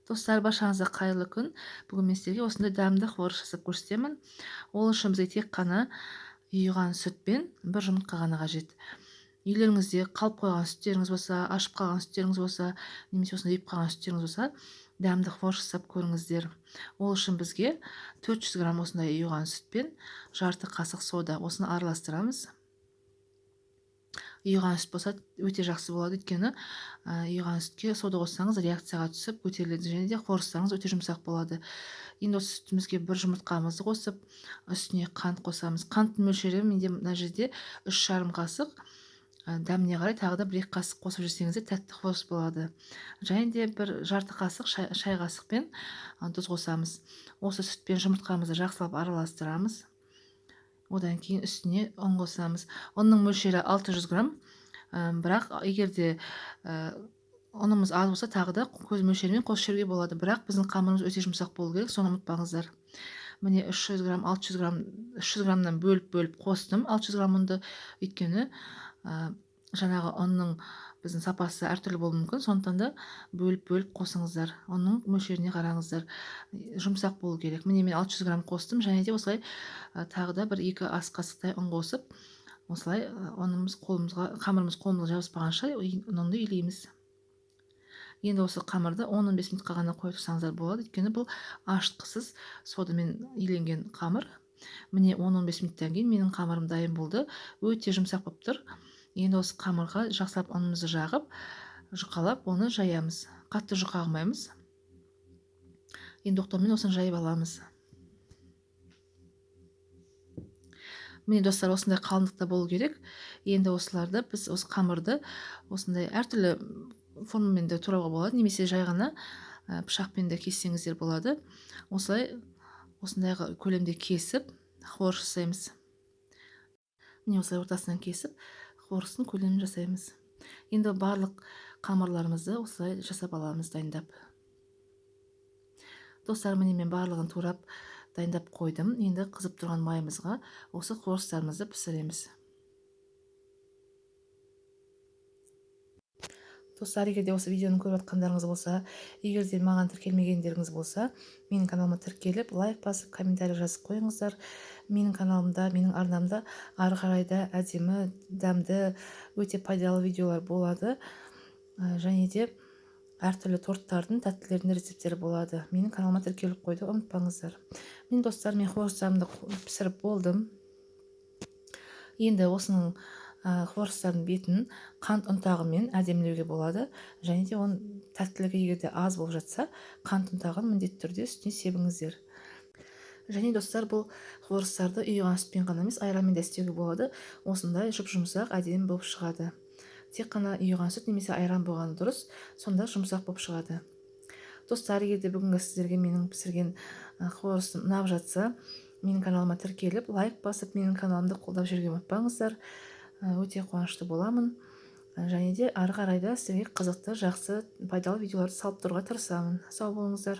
Достар, баршаңызға қайырлы күн. Бүгін мен сіздерге осындай дәмді қуырыш жасап көрсетемін. Ол үшін бізге тек қана ұйыған сүт пен бір жұмыртқа ғана қажет. Үйлеріңізде қалып қойған сүттеріңіз болса, ашып қалған сүттеріңіз болса, немесе осындай үйіп қалған сүттеріңіз болса, дәмді қуырыш жасап көріңіздер. Ол үшін бізге 400 грамм осындай ұйыған сүт пен жарты қасық сода, осыны араластырамыз. Ұйыған сүт болса өте жақсы болады, өйткені ұйыған сүтке сода қоссаңыз реакцияға түсіп көтеріледі, және де қуырсаңыз өте жұмсақ болады. Енді осы сүтімізге бір жұмыртқамызды қосып, үстіне қант қосамыз. Қанттың мөлшері менде мына жерде 3,5 қасық, дәміне қарай тағы да 1-2 қасық қосып жесеңіздер тәтті қуырыс болады. Және де бір жарты қасық шай қасықпен тұз қосамыз. Осы сүт пен жұмыртқамызды жақсылап араластырамыз. Одан кейін үстіне ұн қосамыз. Ұнның мөлшері 600 грамм. Бірақ егерде ұнымыз аз болса, тағы да көз мөлшерімен қосып жіберуге болады. Бірақ біздің қамырымыз өте жұмсақ болу керек, соны ұмытпаңыздар. Міне 300 грамм, 600 грамм, 300 граммнан бөліп қостым 600 грамм ұнды. Өйткені жаңағы ұнның біздің сапасы әртүрлі болуы мүмкін, сондықтан да бөліп қосыңыздар. Оның мөлшеріне қараңыздар. Жұмсақ болу керек. Міне мен 600 грамм қостым, және де осылай тағы да 1-2 ас қасықтай ұн қосып, осылай қамырымыз қолымызға жабыспағанша ұнды илейміз. Енді осы қамырды 10-15 минутқа ғана қойып тұрсаңыздар болады, өйткені бұл ашытқысыз содамен иленген қамыр. Міне 10-15 минуттан кейін менің қамырым дайын болды. Өте жұмсақ болып тұр. Енді осы қамырға жақсылап ұнымызды жағып, жұқалап, оны жаямыз. Қатты жұқа қылмаймыз. Енді оқтаумен осыны жайып аламыз. Міне достар, осындай қалыңдықта болу керек. Енді осыларды біз осы қамырды осындай әртүрлі формамен де турауға болады, немесе жай ғана пышақпен де кессеңіздер болады. Осындай көлемде кесіп қуырыш жасаймыз. Міне осылай ортасынан кесіп қуырыстың көлемін жасаймыз. Енді барлық қамырларымызды осылай жасап аламыз, дайындап. Достар, міне мен барлығын турап дайындап қойдым. Енді қызып тұрған майымызға осы қуырыстарымызды пісіреміз. Достар, егерде осы видеоны көріп жатқандарыңыз болса, егерде маған тіркелмегендеріңіз болса, менің каналыма тіркеліп, лайк басып, комментарий жазып қойыңыздар. Менің каналымда, менің арнамда ары қарайда әдемі, дәмді, өте пайдалы видеолар болады. Және де әртүрлі торттардың, тәттілердің рецепттері болады. Менің каналыма тіркеліп қойды, ұмытпаңыздар. Мен достар, мен қуырыстарымды пісіріп болдым. Енді осының қуырыстардың бетін қант ұнтағымен әдемілеуге болады. Және де оның тәттілігі егерде аз болып жатса, қант ұнтағын міндетті түрде үстіне себіңіздер. Және достар, бұл қуырыстарды ұйыған сүтпен ғана емес, айранмен де істеуге болады. Осындай жұп-жұмсақ, әдемі болып шығады. Тек қана ұйыған сүт немесе айран болғаны дұрыс, сонда жұмсақ болып шығады. Достар, егерде бүгінгі сіздерге менің пісірген қуырысым ұнап жатса, менің каналыма тіркеліп, лайк басып, менің каналымды қолдап жүруге ұмытпаңыздар. Өте қуанышты боламын. Және де ары қарайда сіздерге қызықты, жақсы, пайдалы видеоларды салып тұруға тырысамын. Сау болыңыздар.